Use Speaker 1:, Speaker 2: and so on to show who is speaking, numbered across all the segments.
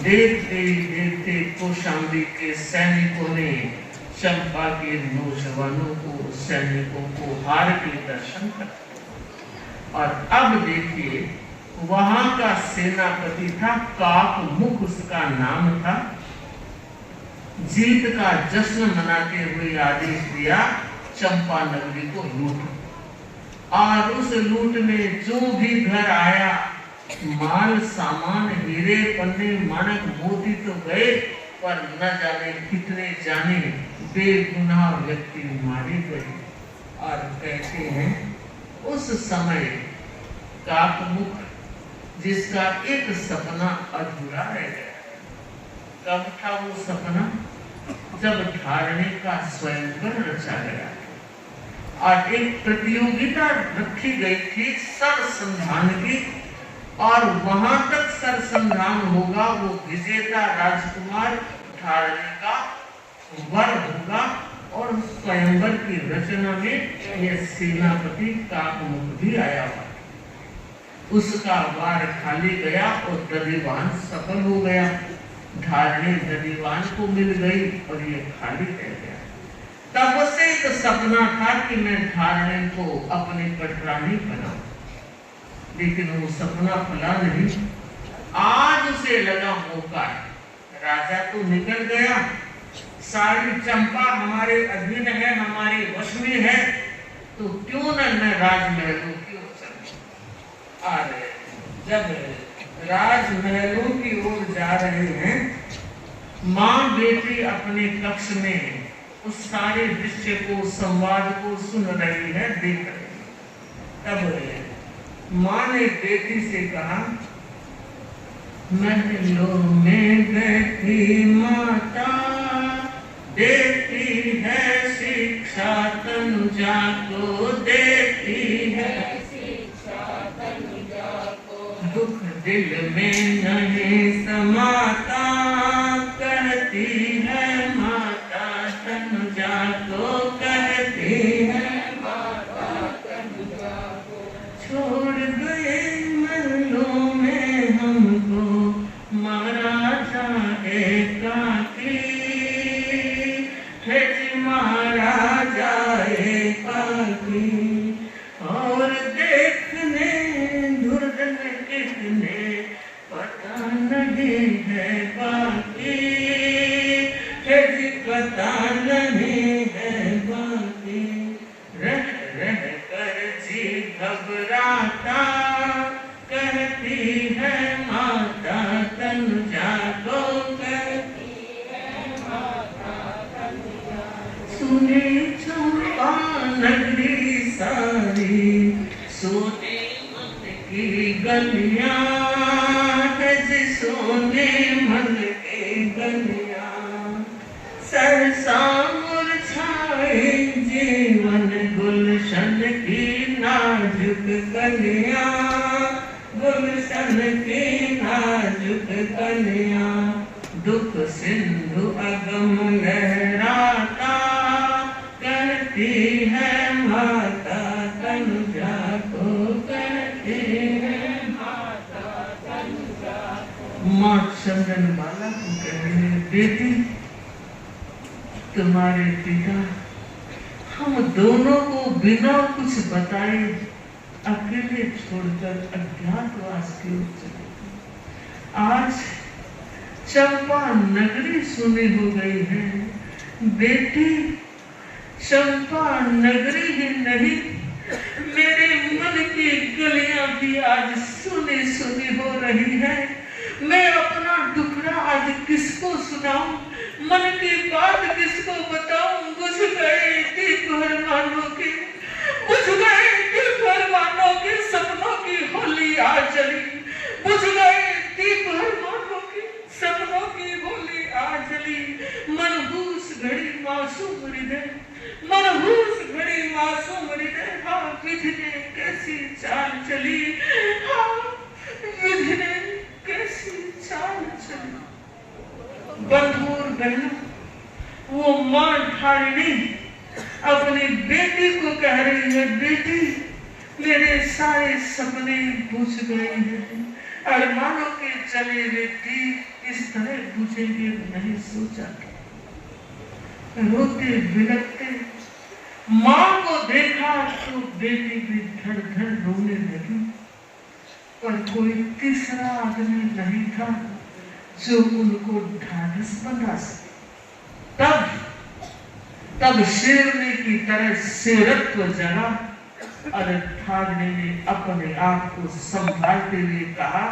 Speaker 1: देखते ही देखते कौशाम्बी के सैनिकों ने चंपा के नौजवानों को, सैनिकों को हार के दर्शन कर। और अब देखिए वहां का सेनापति था काकमुख, उसका नाम था। जीत का जश्न मनाते हुए आदेश दिया चंपा नगरी को लूट। और उस लूट में जो भी घर आया, माल सामान, हीरे पन्ने माणक मोती तो गए, पर न जाने कितने जाने बेगुनाह व्यक्ति मारे गए। और कहते हैं उस समय काकमुख, जिसका एक सपना अधूरा रह गया। कब था वो सपना? जब धारणी का स्वयंवर रचा गया और एक प्रतियोगिता रखी गई थी सरसंधान की, और वहां तक सरसंधान होगा, वो विजेता राजकुमार धारणी का वर होगा। और स्वयंवर की रचना में यह सेनापति काकमुख भी आया हुआ। उसका वार खाली गया और दलीवान सफल हो गया। धारणी दलीवान को मिल गई और ये खाली रह गया। तब से एक सपना था कि मैं धारणी को अपनी पटरानी बनाऊं, लेकिन वो सपना फला नहीं। आज उसे लगा मौका है, राजा तो निकल गया, सारी चंपा हमारे अधीन है, हमारे वश में है, तो क्यों न मैं राजमहलों की ओर चलूं। और जब राजमहलों की ओर जा रहे हैं, माँ बेटी अपने कक्ष में उस सारे दृश्य को, संवाद को सुन रही है, देख रही है। तब माँ ने बेटी से कहा, महलों में बैठी माता देती है शिक्षा, तनुजा को देती है शिक्षा, तनुजा को दुख दिल में नहीं समाता, कहती है माता तनुजा को, कहती है माता तनुजा को। छोड़ गए महलों में हमको महाराजा एकाकी, है जी महाराजा एकाकी। और देखने दुर्जन कितने पता नहीं है बाकी, है जी पता नहीं है बाकी। रह रह कर जी घबराता, कहती है माता तनुजा को, कहती है माता तनुजा। सुने चंपा नगरी सारी, सोने मन की गलियां, है जी सोने मन की गलियां। सरसा मुरझाए जीवन गुलशन की नाजुक कलियां, गुलशन की नाजुक कलियां। दुख सिंधु अगम लहराता, कहती है माता तनुजा को, कहती है माता तनुजा को। माँ चंदन बाला को कह रही है, बेटी तुम्हारे पिता हम दोनों को बिना कुछ बताए अकेले छोड़कर अज्ञातवास की ओर चले। आज चंपा नगरी सुनी हो गई है। बेटी चंपा नगरी ही नहीं, मेरे मन की गलियां भी आज सुनी सुनी हो रही है। मैं अपना दुखड़ा आज किसको सुनाऊं, मन की बात किसको बताऊं। बुझ गए दीप हरमानों के, बुझ गए दीप हरमानों के, सपनों की होली आज जली। बुझ गए दीप हरमानों के, सपनों की होली आज जली। मनहूस घड़ी मासूम हृदय, मनहूस घड़ी मासूम हृदय। हाँ विधि ने कैसी चाल चली, हाँ विधि ने कैसी चाल चली। बंधुर बहनों, वो मां धारिणी अपनी बेटी को कह रही है, बेटी मेरे सारे सपने बुझ गए हैं, अरमानों के जले हुए दीप इस तरह पूछेंगे नहीं सोचा। रोते बिलखते माँ को देखा तो बेटी भी धड़ धड़ रोने लगी, पर कोई तीसरा आदमी नहीं था जो उनको ढाढ़स बना सके। तब शेरनी की तरह शेरत्व जगा और ठाकरे ने अपने आप को संभालते हुए कहा,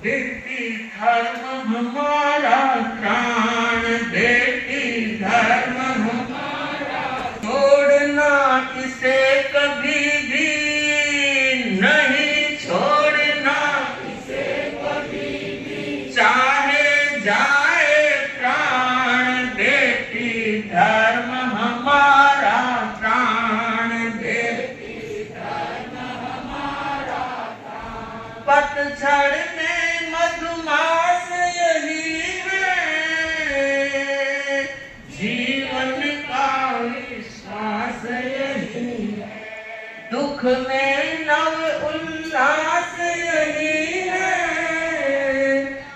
Speaker 1: बेटी धर्म हमारा प्राण, बेटी धर्म हमारा, छोड़ना इसे कभी भी नहीं छोड़ना इसे कभी भी, चाहे जाए प्राण, बेटी धर्म हमारा प्राण, बेटी धर्म हमारा प्राण। पतझड़ में मधुमास यही है, जीवन का विश्वास यही है, दुख में नव उल्लास यही है,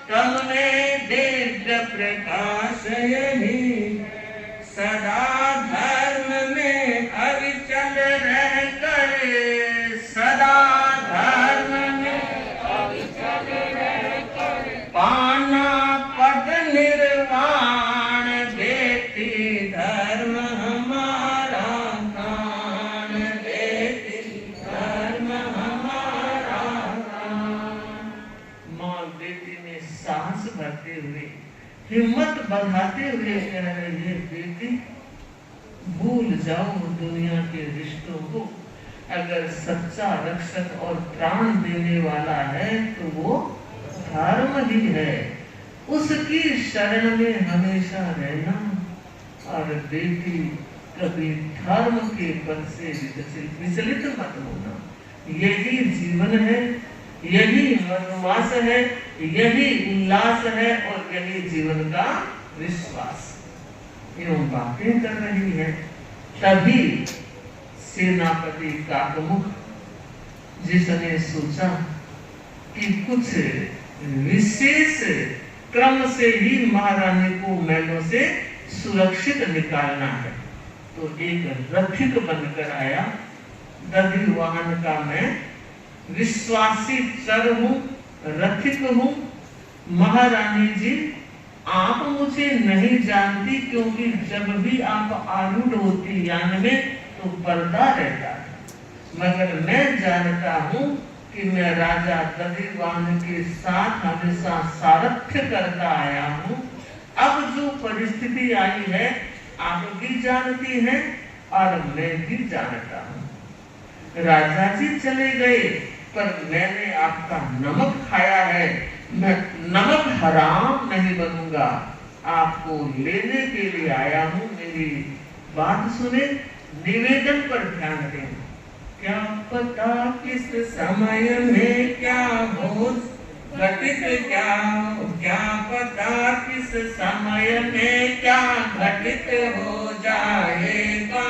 Speaker 1: तम में दिव्य प्रकाश यही, सदा धर्म में अविचल रह कर, सदा धर्म में अविचल रह कर, पाना पद निर्वाण, बेटी धर्म हमारा प्राण, बेटी धर्म हमारा प्राण। माँ बेटी में साहस भरते हुए, हिम्मत बढ़ाते हुए कह रही है, बेटी भूल जाओ दुनिया के रिश्तों को, अगर सच्चा रक्षक और प्राण देने वाला है तो वो धर्म ही है, उसकी शरण में हमेशा रहना। और बेटी कभी धर्म के पद से विचलित मत होना, यही जीवन है, यही मधुमास है, यही उल्लास है और यही जीवन का विश्वास। एवं बातें कर रही है, तभी सेनापति काकमुख, जिसने सोचा कि कुछ विशेष क्रम से ही महारानी को महलों से सुरक्षित निकालना है, तो एक रथिक बनकर आया। दधी वाहन का मैं विश्वासी चर हूँ, रथिक हूँ। महारानी जी, आप मुझे नहीं जानती, क्योंकि जब भी आप आरूढ़ होती यान में तो पर्दा रहता है, मगर मैं जानता हूँ कि मैं राजा दधिवाहन के साथ हमेशा सारथ्य करता आया हूँ। अब जो परिस्थिति आई है आप भी जानती हैं और मैं भी जानता हूँ। राजा जी चले गए, पर मैंने आपका नमक खाया है, मैं नमक हराम नहीं बनूंगा, आपको लेने के लिए आया हूँ। मेरी बात सुने, निवेदन पर ध्यान दें। क्या पता किस समय में क्या हो घटित, क्या पता किस समय में क्या घटित हो जाएगा,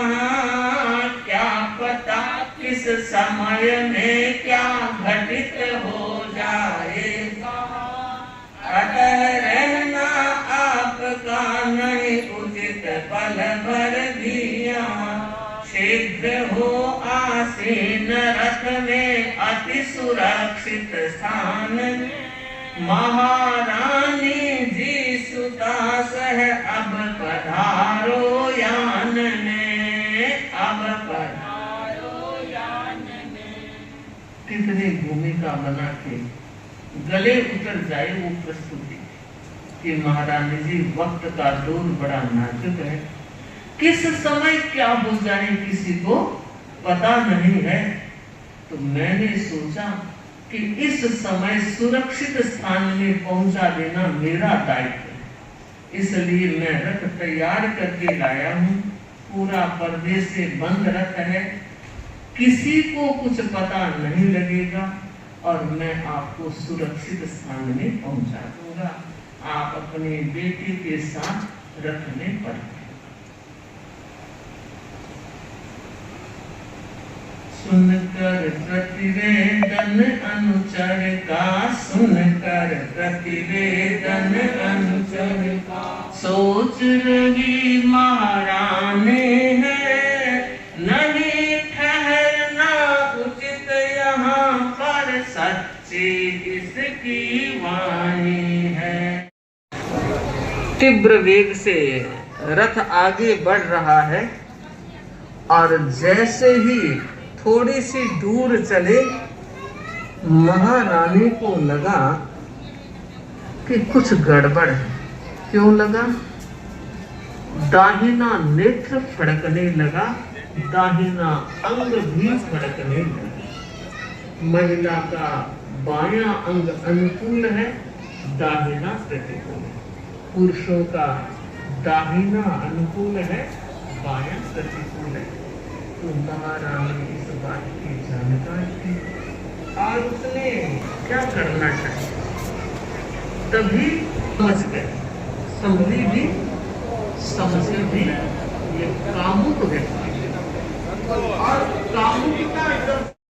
Speaker 1: क्या पता किस समय में क्या घटित हो जाएगा। अतः रहना आपका नहीं उचित पल भर दिया, शीघ्र हो आसीन रथ में अति सुरक्षित स्थान में। महारानी जी सुता सह अब पधारो यान में, अब पधारो यान में। कितनी भूमिका बना के गले उतर जाए वो प्रस्तुति कि महारानी जी वक्त का दौर बड़ा नाजुक है, किस समय क्या हो जाए किसी को पता नहीं है। तो मैंने सोचा कि इस समय सुरक्षित स्थान में पहुंचा देना मेरा दायित्व है, इसलिए मैं रथ तैयार करके लाया हूँ। पूरा पर्दे से बंद रथ है, किसी को कुछ पता नहीं लगेगा और मैं आपको सुरक्षित स्थान में पहुंचा दूंगा। आप अपनी बेटी के साथ रथ में बैठे। सुनकर प्रतिवेदन अनुचर का, सुनकर प्रतिवेदन अनुचर का, सोच रही महारानी है, नहीं ठहरना उचित यहाँ पर, सच्ची इसकी वाणी है। तीव्र वेग से रथ आगे बढ़ रहा है और जैसे ही थोड़ी सी दूर चले, महारानी को लगा कि कुछ गड़बड़ है। क्यों लगा? दाहिना नेत्र फड़कने लगा, दाहिना अंग भी फड़कने लगा। महिला का बायां अंग अनुकूल है, दाहिना प्रतिकूल है। पुरुषों का दाहिना अनुकूल है, बायां प्रतिकूल है। तो महारानी इस बात की जानकारी थी और उसने क्या करना चाहिए, तभी समझ गए। समझी भी, समझे भी, ये कामुक व्यक्ति। और कामुकता जब